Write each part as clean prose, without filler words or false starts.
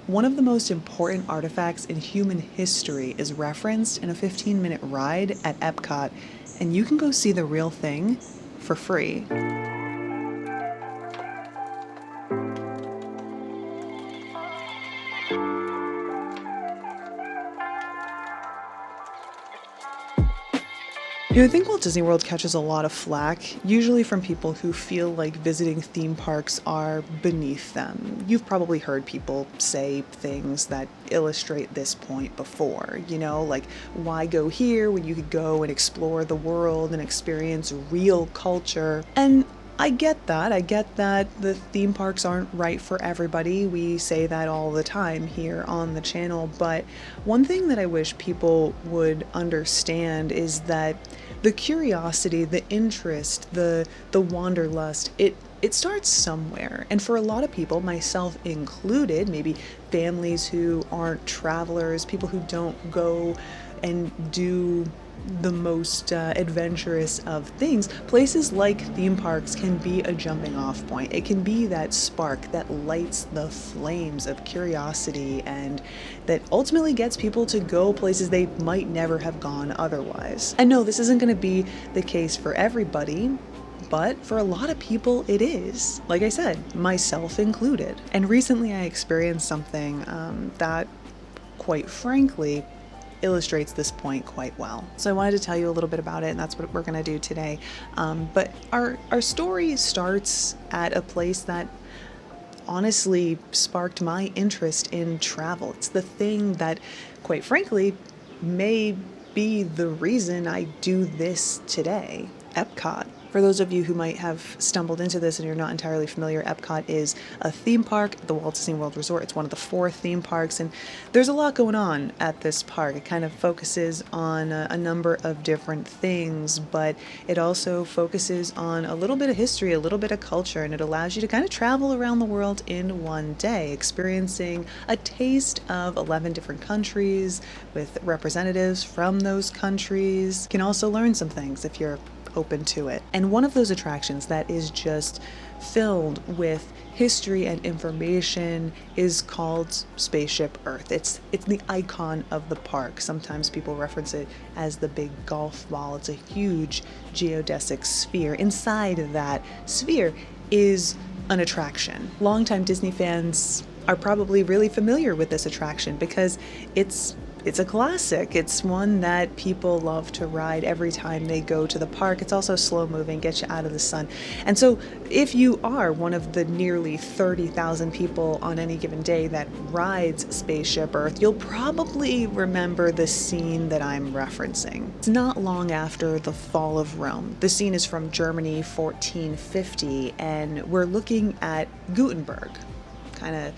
One of the most important artifacts in human history is referenced in a 15-minute ride at EPCOT, and you can go see the real thing for free. I think Walt Disney World catches a lot of flack, usually from people who feel like visiting theme parks are beneath them. You've probably heard people say things that illustrate this point before, like, why go here when you could go and explore the world and experience real culture? And I get that the theme parks aren't right for everybody. We say that all the time here on the channel, but one thing that I wish people would understand is that the curiosity, the interest, the wanderlust, it starts somewhere. And for a lot of people, myself included, maybe families who aren't travelers, people who don't go and do the most adventurous of things, places like theme parks can be a jumping off point. It can be that spark that lights the flames of curiosity and that ultimately gets people to go places they might never have gone otherwise. And no, this isn't going to be the case for everybody, but for a lot of people it is. Like I said, myself included. And recently I experienced something that, quite frankly, illustrates this point quite well. So I wanted to tell you a little bit about it, and that's what we're going to do today. But our story starts at a place that honestly sparked my interest in travel. It's the thing that, quite frankly, may be the reason I do this today. EPCOT. For those of you who might have stumbled into this and you're not entirely familiar, EPCOT is a theme park at the Walt Disney World Resort. It's one of the 4 theme parks, and there's a lot going on at this park. It kind of focuses on a number of different things, but it also focuses on a little bit of history, a little bit of culture, and it allows you to kind of travel around the world in one day, experiencing a taste of 11 different countries with representatives from those countries. You can also learn some things if you're open to it. And one of those attractions that is just filled with history and information is called Spaceship Earth. It's the icon of the park. Sometimes people reference it as the big golf ball. It's a huge geodesic sphere. Inside of that sphere is an attraction. Longtime Disney fans are probably really familiar with this attraction because it's a classic. It's one that people love to ride every time they go to the park. It's also slow moving, gets you out of the sun. And so if you are one of the nearly 30,000 people on any given day that rides Spaceship Earth, you'll probably remember the scene that I'm referencing. It's not long after the fall of Rome. The scene is from Germany, 1450, and we're looking at Gutenberg, kind of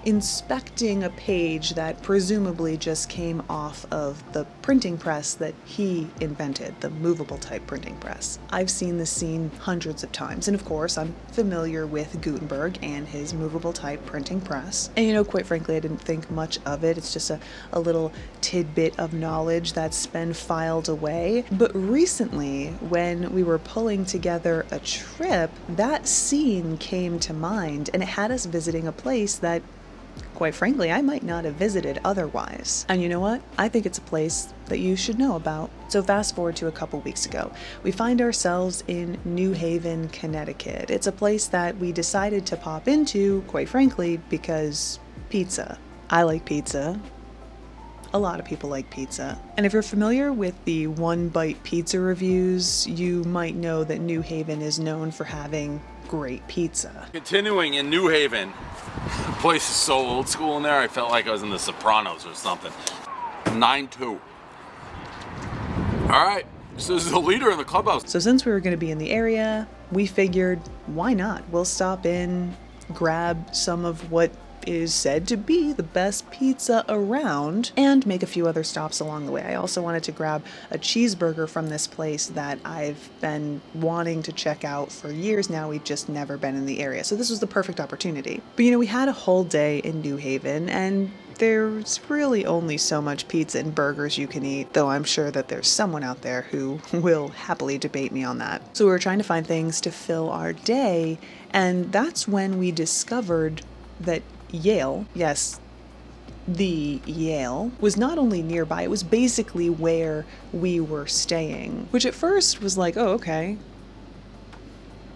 inspecting a page that presumably just came off of the printing press that he invented, the movable type printing press. I've seen this scene hundreds of times, and of course I'm familiar with Gutenberg and his movable type printing press. And quite frankly, I didn't think much of it. It's just a little tidbit of knowledge that's been filed away. But recently, when we were pulling together a trip, that scene came to mind, and it had us visiting a place that, quite frankly, I might not have visited otherwise. And you know what? I think it's a place that you should know about. So fast forward to a couple weeks ago. We find ourselves in New Haven, Connecticut. It's a place that we decided to pop into, quite frankly, because pizza. I like pizza. A lot of people like pizza. And if you're familiar with the One Bite Pizza reviews, you might know that New Haven is known for having great pizza. Continuing in New Haven, the place is so old school in there, I felt like I was in The Sopranos or something. 9-2. Alright, so this is the leader in the clubhouse. So since we were going to be in the area, we figured, why not? We'll stop in, grab some of what is said to be the best pizza around, and make a few other stops along the way. I also wanted to grab a cheeseburger from this place that I've been wanting to check out for years now. We've just never been in the area, so this was the perfect opportunity. But we had a whole day in New Haven, and there's really only so much pizza and burgers you can eat, though I'm sure that there's someone out there who will happily debate me on that. So we were trying to find things to fill our day, and that's when we discovered that Yale, yes, The Yale was not only nearby, it was basically where we were staying, which at first was like, oh, okay.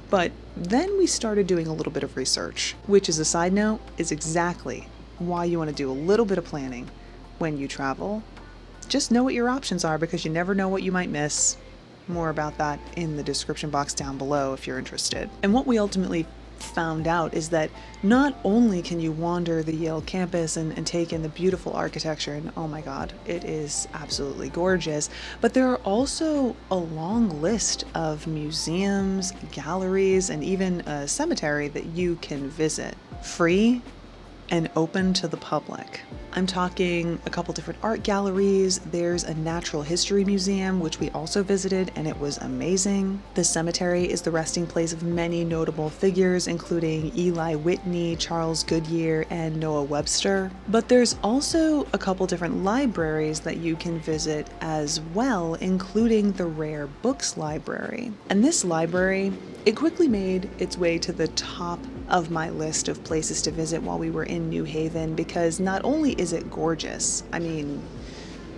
But then we started doing a little bit of research, which, as a side note, is exactly why you want to do a little bit of planning when you travel. Just know what your options are, because you never know what you might miss. More about that in the description box down below if you're interested. And what we ultimately found out is that not only can you wander the Yale campus and take in the beautiful architecture, and oh my god, it is absolutely gorgeous, but there are also a long list of museums, galleries, and even a cemetery that you can visit. Free and open to the public. I'm talking a couple different art galleries. There's a natural history museum, which we also visited, and it was amazing. The cemetery is the resting place of many notable figures, including Eli Whitney, Charles Goodyear, and Noah Webster. But there's also a couple different libraries that you can visit as well, including the Rare Books Library. And this library, it quickly made its way to the top of my list of places to visit while we were in New Haven, because not only is it gorgeous, I mean,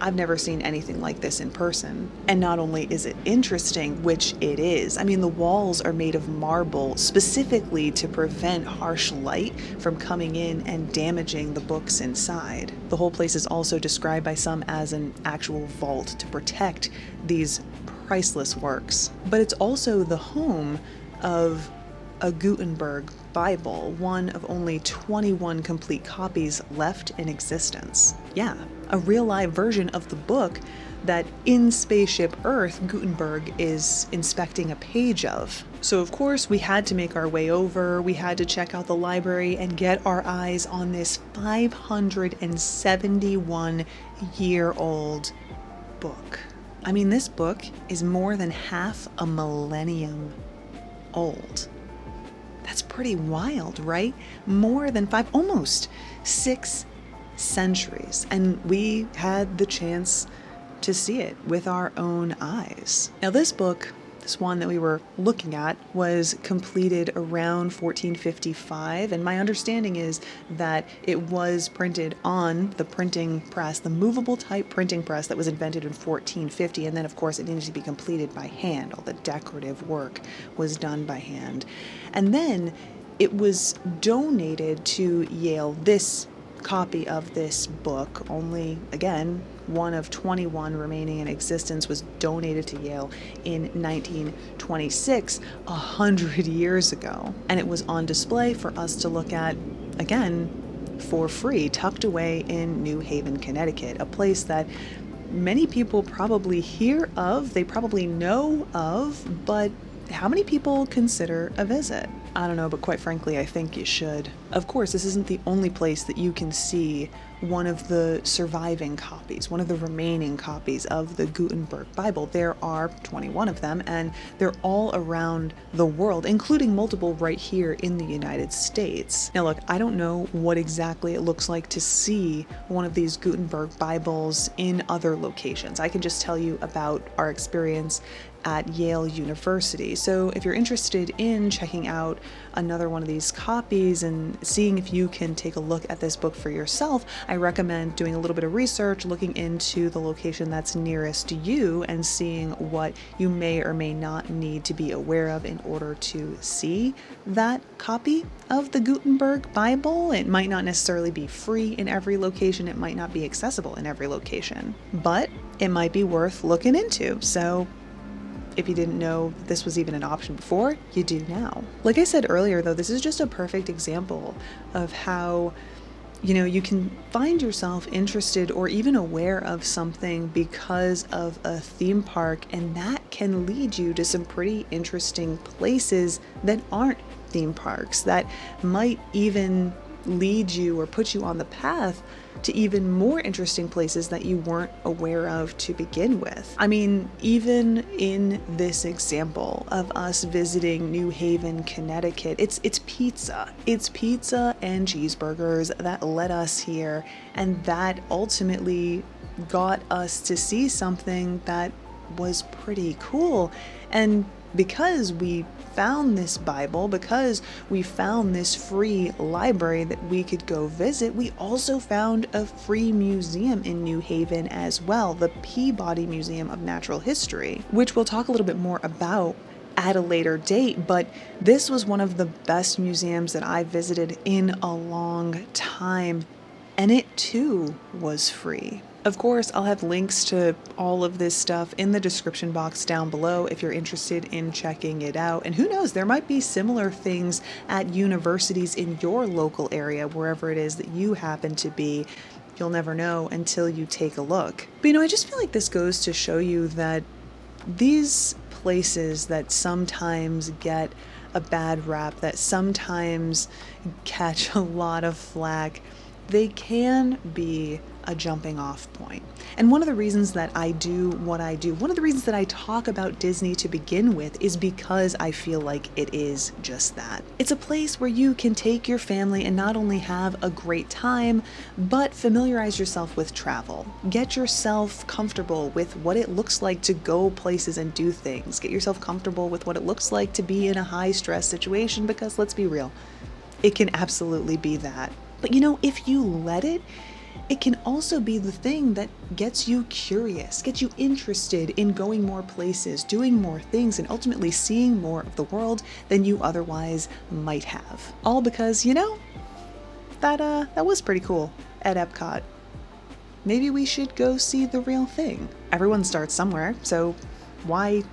I've never seen anything like this in person, and not only is it interesting, which it is, I mean, the walls are made of marble specifically to prevent harsh light from coming in and damaging the books inside. The whole place is also described by some as an actual vault to protect these priceless works. But it's also the home of a Gutenberg Bible, one of only 21 complete copies left in existence. Yeah, a real live version of the book that in Spaceship Earth, Gutenberg is inspecting a page of. So of course we had to make our way over, we had to check out the library and get our eyes on this 571-year-old book. I mean, this book is more than half a millennium old. That's pretty wild, right? More than almost 6 centuries. And we had the chance to see it with our own eyes. Now, this book, this one that we were looking at, was completed around 1455, and my understanding is that it was printed on the printing press, the movable type printing press that was invented in 1450, and then of course it needed to be completed by hand. All the decorative work was done by hand. And then it was donated to Yale. This copy of this book, only, again, one of 21 remaining in existence, was donated to Yale in 1926, 100 years ago. And it was on display for us to look at, again, for free, tucked away in New Haven, Connecticut, a place that many people probably hear of, they probably know of, but how many people consider a visit? I don't know, but quite frankly, I think you should. Of course, this isn't the only place that you can see one of the surviving copies, one of the remaining copies of the Gutenberg Bible. There are 21 of them, and they're all around the world, including multiple right here in the United States. Now look, I don't know what exactly it looks like to see one of these Gutenberg Bibles in other locations. I can just tell you about our experience at Yale University. So if you're interested in checking out another one of these copies and seeing if you can take a look at this book for yourself, I recommend doing a little bit of research, looking into the location that's nearest to you and seeing what you may or may not need to be aware of in order to see that copy of the Gutenberg Bible. It might not necessarily be free in every location, it might not be accessible in every location, but it might be worth looking into. So if you didn't know this was even an option before, you do now. Like I said earlier, though, this is just a perfect example of how, you can find yourself interested or even aware of something because of a theme park, and that can lead you to some pretty interesting places that aren't theme parks, that might even lead you or put you on the path to even more interesting places that you weren't aware of to begin with. I mean, even in this example of us visiting New Haven, Connecticut, it's pizza. It's pizza and cheeseburgers that led us here, and that ultimately got us to see something that was pretty cool. And because we found this Bible, because we found this free library that we could go visit, we also found a free museum in New Haven as well, the Peabody Museum of Natural History, which we'll talk a little bit more about at a later date, but this was one of the best museums that I visited in a long time, and it too was free. Of course, I'll have links to all of this stuff in the description box down below if you're interested in checking it out. And who knows, there might be similar things at universities in your local area, wherever it is that you happen to be. You'll never know until you take a look. But I just feel like this goes to show you that these places that sometimes get a bad rap, that sometimes catch a lot of flack, they can be a jumping off point. And one of the reasons that I do what I do, one of the reasons that I talk about Disney to begin with, is because I feel like it is just that. It's a place where you can take your family and not only have a great time, but familiarize yourself with travel. Get yourself comfortable with what it looks like to go places and do things. Get yourself comfortable with what it looks like to be in a high stress situation, because let's be real, it can absolutely be that. But if you let it, it can also be the thing that gets you curious, gets you interested in going more places, doing more things, and ultimately seeing more of the world than you otherwise might have. All because, that was pretty cool at EPCOT. Maybe we should go see the real thing. Everyone starts somewhere, so why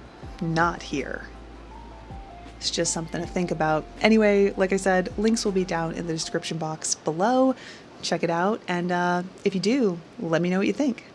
not here? It's just something to think about. Anyway, like I said, links will be down in the description box below. Check it out, and if you do, let me know what you think.